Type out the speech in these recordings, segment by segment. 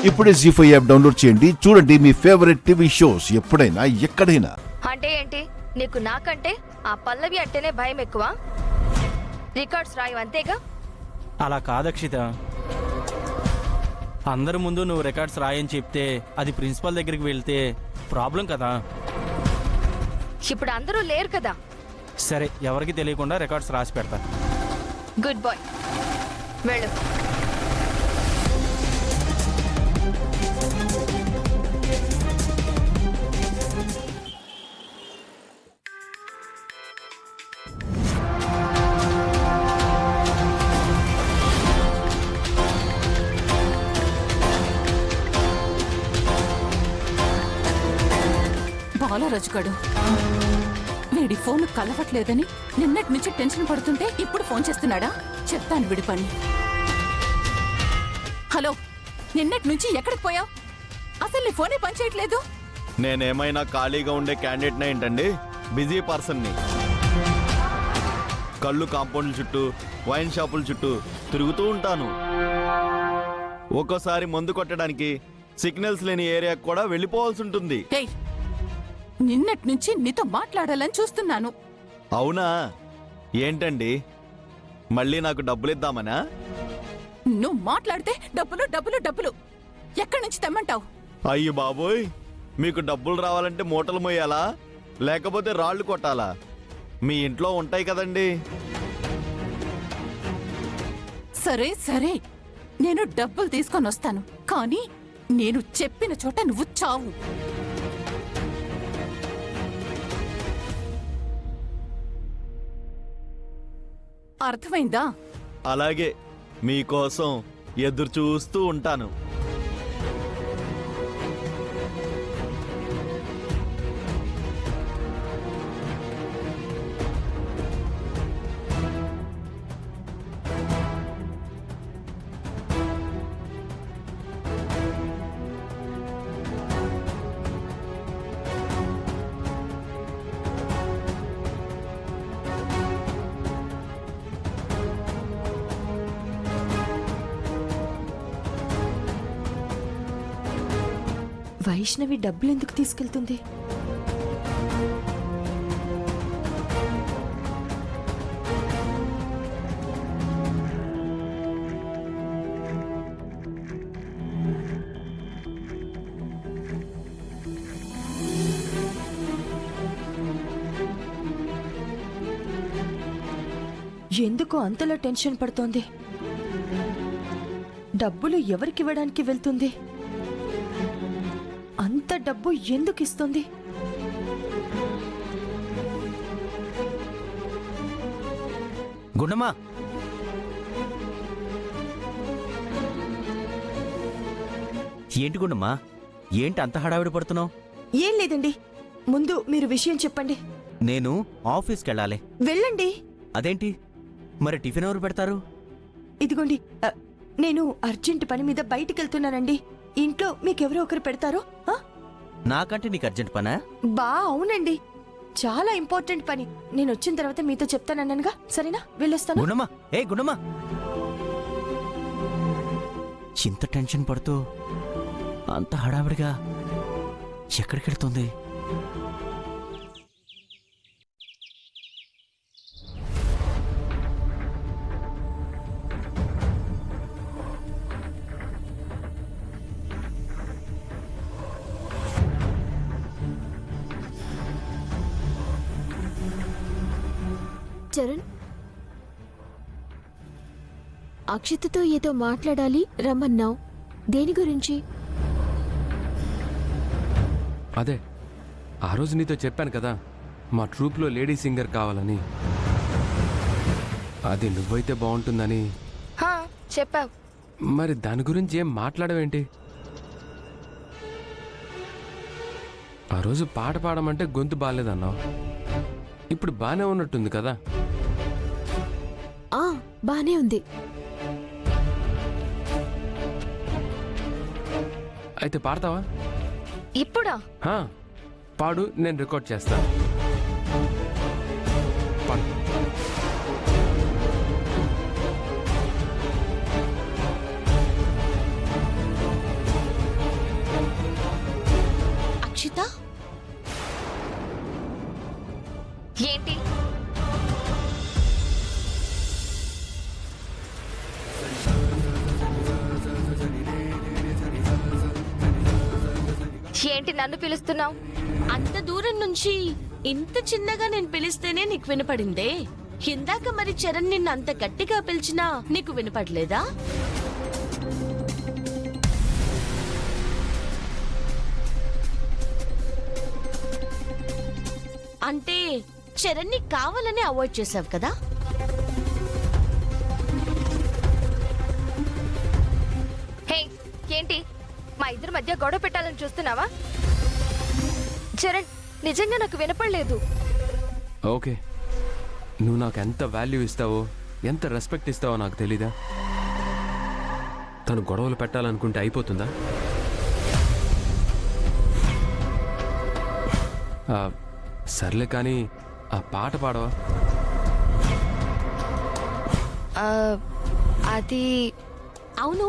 ఇప్పుడే జీ5 app download చేయండి. చూడండి మీ ఫేవరెట్ టీవీ షోస్ ఎప్పుడైనా ఎక్కడైనా. అంటే ఏంటి? నీకు నాకంటే ఆ పల్లవి అంటేనే భయం ఎక్కువ? రికార్డ్స్ రాయు అంతేగా? అలా కాదక్షిత, అందరి ముందు నువ్వు రికార్డ్స్ రాయని చెప్తే అది ప్రిన్సిపల్ దగ్గరికి వెళ్తే ప్రాబ్లం కదా. ఇప్పుడు అందరూ లేరు కదా. సరే, ఎవరికి తెలియకుండా రికార్డ్స్ రాసి పెడతా. గుడ్ బాయ్, వెళ్ళు. బాలరాజుగాడు వీడి ఫోన్ కలవట్లేదని నిన్నటి నుంచి టెన్షన్ పడుతుంటే ఇప్పుడు ఫోన్ చేస్తున్నాడా? చెప్తాను వీడి పని. హలో, నిన్నటి నుంచి ఎక్కడికి పోయావు? అసలు నీ ఫోనే పనిచేయట్లేదు. నేనేమైనా ఖాళీగా ఉండే క్యాండిడేట్నే ఏంటండి? బిజీ పర్సన్ని. కళ్ళు కాంపౌండ్ల చుట్టూ, వైన్ షాపుల చుట్టూ తిరుగుతూ ఉంటాను. ఒక్కోసారి మందు కొట్టడానికి సిగ్నల్స్ లేని ఏరియాకు కూడా వెళ్ళిపోవాల్సి ఉంటుంది. ఏయ్, నిన్నటి నుంచి నీతో మాట్లాడాలని చూస్తున్నాను. అవునా? ఏంటండి, మళ్ళీ నాకు డబ్బులు ఇద్దామనా? నువ్వు మాట్లాడితే డబ్బులు డబ్బులు డబ్బులు ఎక్కడి నుంచి తెమ్మంటావు? అయ్యో బాబోయ్, మీకు డబ్బులు రావాలంటే మూటలు మోయాలా లేకపోతే రాళ్ళు కొట్టాలా? మీ ఇంట్లో ఉంటాయి కదండి. సరే సరే, నేను డబ్బులు తీసుకొని వస్తాను, కానీ నేను చెప్పిన చోట నువ్వు చావు. అర్థమైందా? అలాగే, మీకోసం ఎదురు చూస్తూ ఉంటాను. వైష్ణవి డబ్బులు ఎందుకు తీసుకెళ్తుంది? ఎందుకు అంతలా టెన్షన్ పడుతోంది? డబ్బులు ఎవరికివ్వడానికి వెళ్తుంది? అంత డబ్బు ఎందుకు ఇస్తుంది? గుండమ్మా, ఏంటి గుండమ్మా, ఏంటి అంత హడావిడి పడుతున్నావు? ఏం లేదండి, ముందు మీరు విషయం చెప్పండి. నేను ఆఫీస్కి వెళ్ళాలి. వెళ్ళండి. అదేంటి, మరి టిఫిన్ ఎవరు పెడతారు? ఇదిగోండి, నేను అర్జెంట్ పని మీద బయటికి వెళ్తున్నానండి. ఇంట్లో మీకెవరో ఒకరు పెడతారు. నాకంటే నీకు అర్జెంట్ పనా? అవునండి, చాలా ఇంపార్టెంట్ పని. నేను వచ్చిన తర్వాత మీతో చెప్తానన్నానుగా. సరేనా, వెళ్ళొస్తాను. గుండమ్మా, ఏ గుండమ్మా, ఇంత టెన్షన్ పడుతూ అంత హడావిడిగా ఎక్కడికి వెళ్తుంది? చరణ్, అక్షితతో ఏదో మాట్లాడాలి రమ్మన్నావు. దేని గురించి? అదే ఆ రోజు నీతో చెప్పాను కదా, మా ట్రూప్లో లేడీ సింగర్ కావాలని. అది నువ్వైతే బాగుంటుందని. చెప్పావు. మరి దాని గురించి ఏం మాట్లాడవేంటి? ఆ రోజు పాట పాడమంటే గొంతు బాగాలేదన్నావు. ఇప్పుడు బానే ఉన్నట్టుంది కదా? బానే ఉంది. అయితే పాడతావా? ఇప్పుడా? పాడు, నేను రికార్డ్ చేస్తాను. పాడు. ఏంటి? ఏంటి నన్ను పిలుస్తున్నావు? అంత దూరం నుంచి ఇంత చిన్నగా నేను పిలిస్తేనే నీకు వినపడిందే. ఇందాక మరి చరణ్ నిన్ను అంత గట్టిగా పిలిచినా నీకు వినపడలేదా? అంటే చరణ్ ని కావాలని అవాయిడ్ చేసావు కదా? హే, ఏంటి మా ఇద్దరి మధ్య గొడవ పెట్టాలని చూస్తున్నావా? చరణ్, నిజంగా నాకు వినపడలేదు. ఓకే, నువ్వు నాకు ఎంత వాల్యూ ఇస్తావో, ఎంత రెస్పెక్ట్ ఇస్తావో నాకు తెలీదా? తను గొడవలు పెట్టాలనుకుంటే అయిపోతుందా? సర్లే కానీ ఆ పాట పాడవా? అది అవును,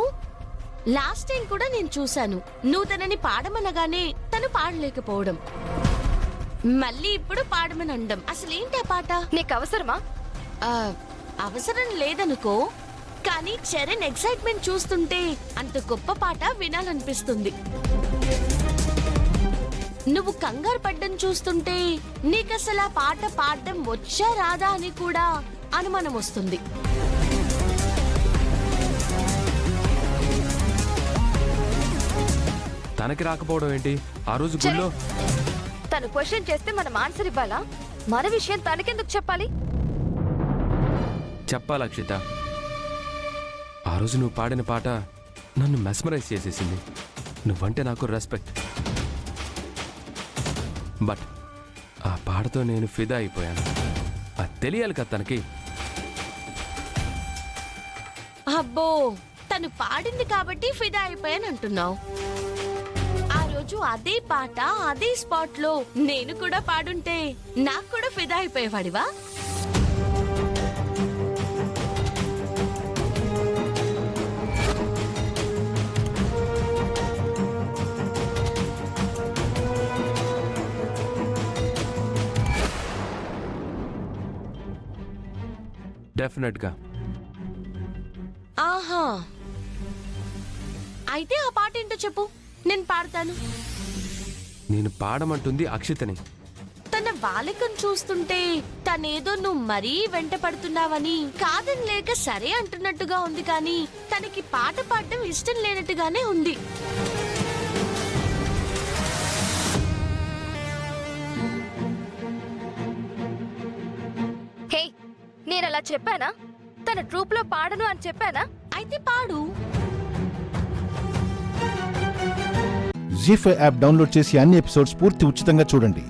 లాస్ట్ టైం కూడా నేను చూశాను నువ్వు తనని పాడమనగానే తను పాడలేకపోవడం, మళ్ళీ ఇప్పుడు పాడమని అనడం. అసలేంటి ఆ పాట? నీకు అవసరమా? ఆ, అవసరం లేదనుకో, కానీ చరణ్ ఎక్సైట్మెంట్ చూస్తుంటే అంత గొప్ప పాట వినాలనిపిస్తుంది. నువ్వు కంగారు పడ్డం చూస్తుంటే నీకసలు ఆ పాట పాడడం వచ్చా రాదా అని కూడా అనుమానం వస్తుంది. తనకి రాకపోవడం ఏంటి? ఆ రోజు గుళ్ళో తను క్వశ్చన్ చేస్తే మనం ఆన్సర్ ఇవ్వాలా? మన విషయం తనకెందుకు చెప్పాలి? చెప్పాలి అక్షిత. ఆ రోజు నువ్వు పాడిన పాట నన్ను మెస్మరైజ్ చేసేసింది. నువ్వంటే నాకు రెస్పెక్ట్. బట్ ఆ పాటతో నేను ఫిదా అయిపోయాను. అది తెలియాలి కదా తనకి. అబ్బో, తను పాడింది కాబట్టి ఫిదా అయిపోయాను అంటున్నావు. ఆ రోజు అదే పాట అదే స్పాట్ లో నేను కూడా పాడుంటే నాకు కూడా ఫిదా అయిపోయేవాడివా? డెఫినెట్గా. ఆహా, అయితే ఆ పాట ఏంటో చెప్పు, నేను పాడతాను. నేను పాడమంటుంది అక్షితని. తన బాలికం చూస్తుంటే తనేదో నువ్వు మరీ వెంట పడుతున్నావని కాదని లేక సరే అంటున్నట్టుగా ఉంది, కానీ తనకి పాట పాడటం ఇష్టం లేనట్టుగానే ఉంది. హే, నేను అలా చెప్పానా? తన ట్రూప్ లో పాడను అని చెప్పానా? అయితే పాడు. జీ5 యాప్ డౌన్లోడ్ చేసి అన్ని ఎపిసోడ్స్ పూర్తి ఉచితంగా చూడండి.